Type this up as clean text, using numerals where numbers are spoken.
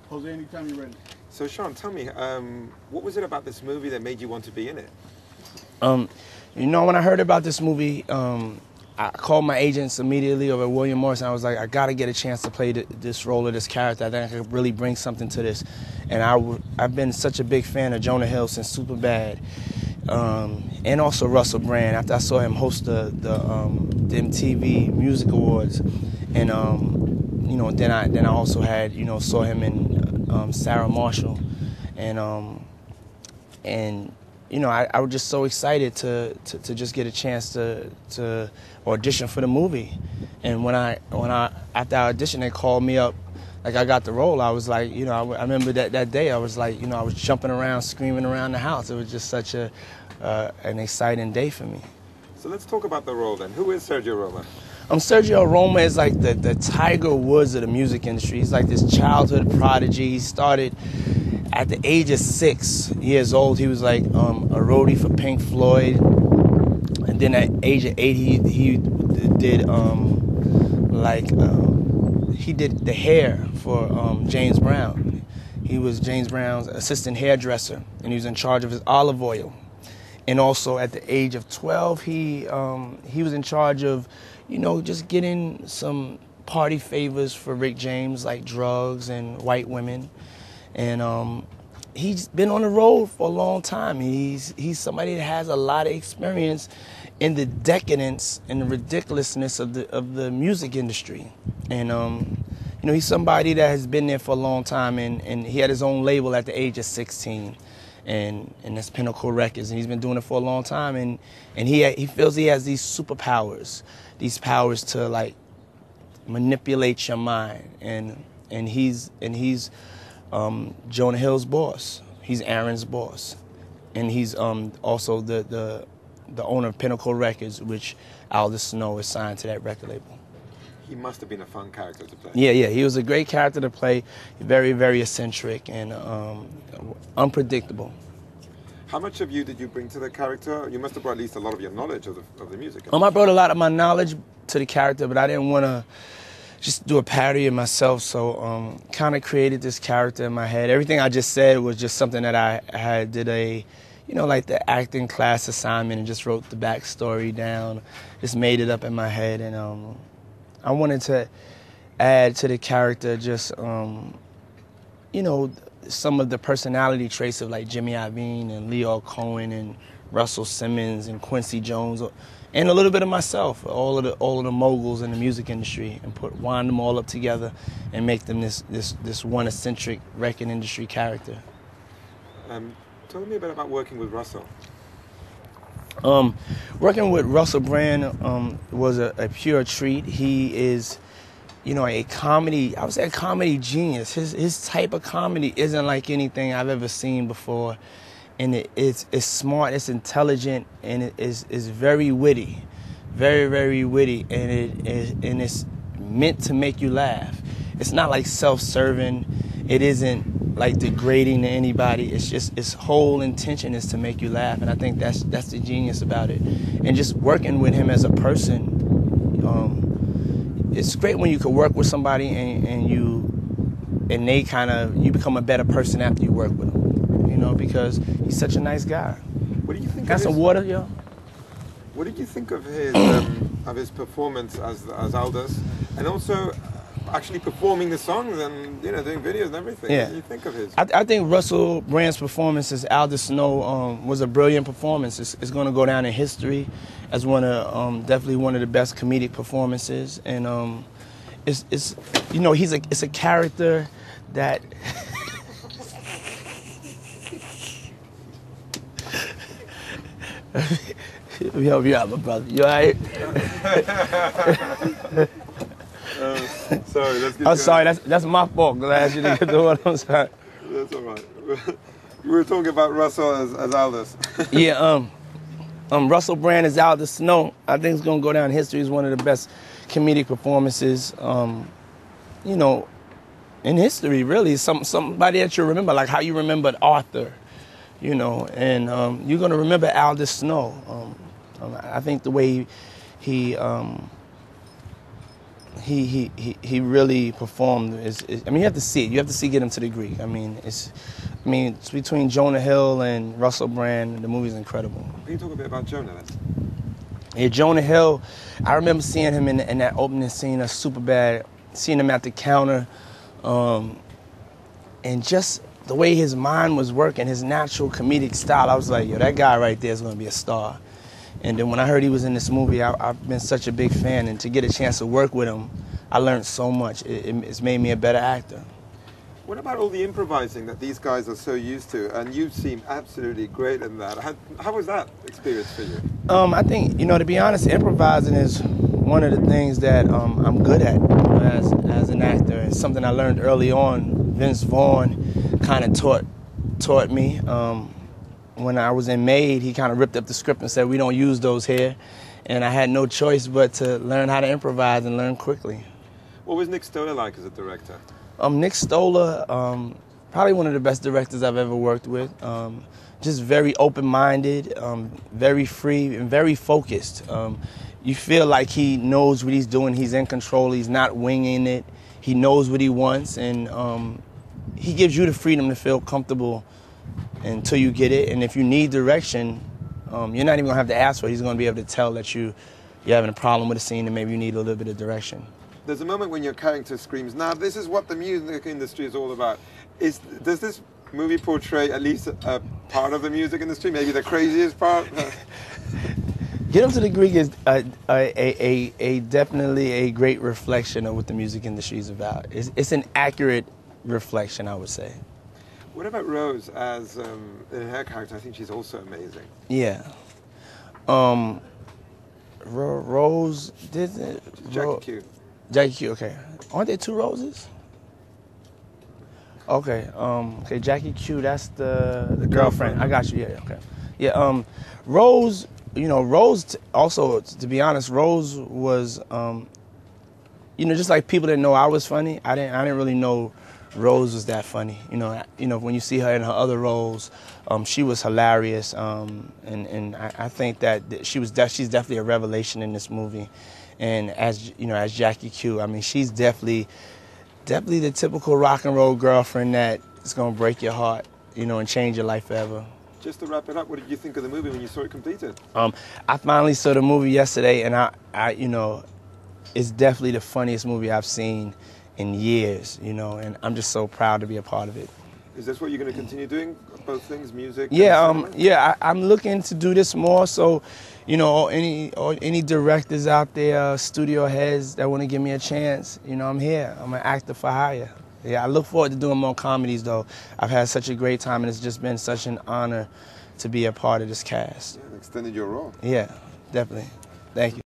Jose, anytime you're ready. So Sean, tell me, what was it about this movie that made you want to be in it? You know, when I heard about this movie, I called my agents immediately over at William Morris, and I was like, I got to get a chance to play this role of this character. I think I could really bring something to this. And I've been such a big fan of Jonah Hill since Superbad, and also Russell Brand. After I saw him host the MTV Music Awards, and you know, then I also had, you know, saw him in Sarah Marshall, and you know, I was just so excited to just get a chance to audition for the movie. And when I after I auditioned, they called me up, like I got the role. I was like, you know, I remember that day. I was like, you know, I was jumping around, screaming around the house. It was just such an exciting day for me. So let's talk about the role then. Who is Sergio Roma? Sergio Roma is like the Tiger Woods of the music industry. He's like this childhood prodigy. He started at the age of 6 years old. He was like a roadie for Pink Floyd, and then at age of 8 he did he did the hair for James Brown. He was James Brown's assistant hairdresser, and he was in charge of his olive oil. And also at the age of 12, he was in charge of, you know, just getting some party favors for Rick James, like drugs and white women. And he's been on the road for a long time. He's somebody that has a lot of experience in the decadence and the ridiculousness of the music industry. And you know, he's somebody that has been there for a long time, and he had his own label at the age of 16. And that's Pinnacle Records, and he's been doing it for a long time, and he feels he has these superpowers, these powers to like manipulate your mind, and he's Jonah Hill's boss, he's Aaron's boss, and he's also the owner of Pinnacle Records, which Aldous Snow is signed to that record label. He must have been a fun character to play. Yeah, he was a great character to play, very, very eccentric and unpredictable. How much of you did you bring to the character? You must have brought at least a lot of your knowledge of the music. I brought a lot of my knowledge to the character, but I didn't want to just do a parody of myself, so kind of created this character in my head. Everything I just said was just something that I did a, you know, like the acting class assignment, and just wrote the backstory down, just made it up in my head, and I wanted to add to the character just, you know, some of the personality traits of like Jimmy Iovine and Leo Cohen and Russell Simmons and Quincy Jones, and a little bit of myself, all of the moguls in the music industry, and wind them all up together and make them this one eccentric record industry character. Tell me a bit about working with Russell. Working with Russell Brand was a pure treat. He is, you know, I would say a comedy genius. His type of comedy isn't like anything I've ever seen before. And it's smart, it's intelligent, and it is very witty. Very, very witty. And it's meant to make you laugh. It's not like self-serving. It isn't like degrading to anybody. It's just, its whole intention is to make you laugh, and I think that's the genius about it. And just working with him as a person, it's great when you can work with somebody and they kind of, you become a better person after you work with him, you know, because he's such a nice guy. What do you think? Got some water, yo? What did you think of his performance as Aldous, and also actually performing the songs and, you know, doing videos and everything? Yeah. What do you think of his? I think Russell Brand's performance as Aldous Snow was a brilliant performance. It's going to go down in history as definitely one of the best comedic performances. And it's you know, it's a character that let me help you out, my brother. You all right? Sorry, let's get I'm sorry, that's my fault. Glad you didn't get the one. I'm sorry. That's all right. We were talking about Russell as Aldous. Yeah, Russell Brand as Aldous Snow, I think it's gonna go down in history as one of the best comedic performances, you know, in history. Really, somebody that you remember, like how you remembered Arthur, you know, and you're gonna remember Aldous Snow. I think the way he he really performed. I mean, you have to see it. You have to see Get Him to the Greek. I mean, it's between Jonah Hill and Russell Brand. The movie's incredible. Can you talk a bit about Jonah then? Yeah, Jonah Hill. I remember seeing him in that opening scene of Superbad. Seeing him at the counter, and just the way his mind was working, his natural comedic style. I was like, yo, that guy right there is going to be a star. And then when I heard he was in this movie, I've been such a big fan, and to get a chance to work with him, I learned so much. It's made me a better actor. What about all the improvising that these guys are so used to? And you seem absolutely great in that. How was that experience for you? I think, to be honest, improvising is one of the things that I'm good at as an actor. It's something I learned early on. Vince Vaughn kind of taught me. When I was in Made, he kind of ripped up the script and said, we don't use those here. And I had no choice but to learn how to improvise and learn quickly. What was Nick Stoller like as a director? Nick Stoller, probably one of the best directors I've ever worked with. Just very open-minded, very free, and very focused. You feel like he knows what he's doing. He's in control. He's not winging it. He knows what he wants, and he gives you the freedom to feel comfortable until you get it. And if you need direction, you're not even going to have to ask for it. He's going to be able to tell that you're having a problem with a scene and maybe you need a little bit of direction. There's a moment when your character screams, now this is what the music industry is all about. Does this movie portray at least a part of the music industry, maybe the craziest part? Get Him to the Greek is definitely a great reflection of what the music industry is about. It's an accurate reflection, I would say. What about Rose as in her character? I think she's also amazing. Yeah. Rose did it. Jackie Q. Jackie Q. Okay. Aren't there two Roses? Okay. Okay. Jackie Q. That's the girlfriend. I got you. Yeah. Okay. Yeah. Rose. Rose. Also, to be honest, Rose was. Just like people didn't know I was funny. I didn't really know Rose was that funny. When you see her in her other roles, she was hilarious. And I think that she's definitely a revelation in this movie. And as Jackie Q, I mean, she's definitely the typical rock and roll girlfriend that is gonna break your heart, and change your life forever. Just to wrap it up, what did you think of the movie when you saw it completed? I finally saw the movie yesterday, and I it's definitely the funniest movie I've seen in years, and I'm just so proud to be a part of it. Is this what you're going to continue doing? Both things, music? Yeah, I'm looking to do this more. So, any directors out there, studio heads that want to give me a chance, I'm here. I'm an actor for hire. Yeah, I look forward to doing more comedies, though. I've had such a great time, and it's just been such an honor to be a part of this cast. Yeah, extended your role. Yeah, definitely. Thank you.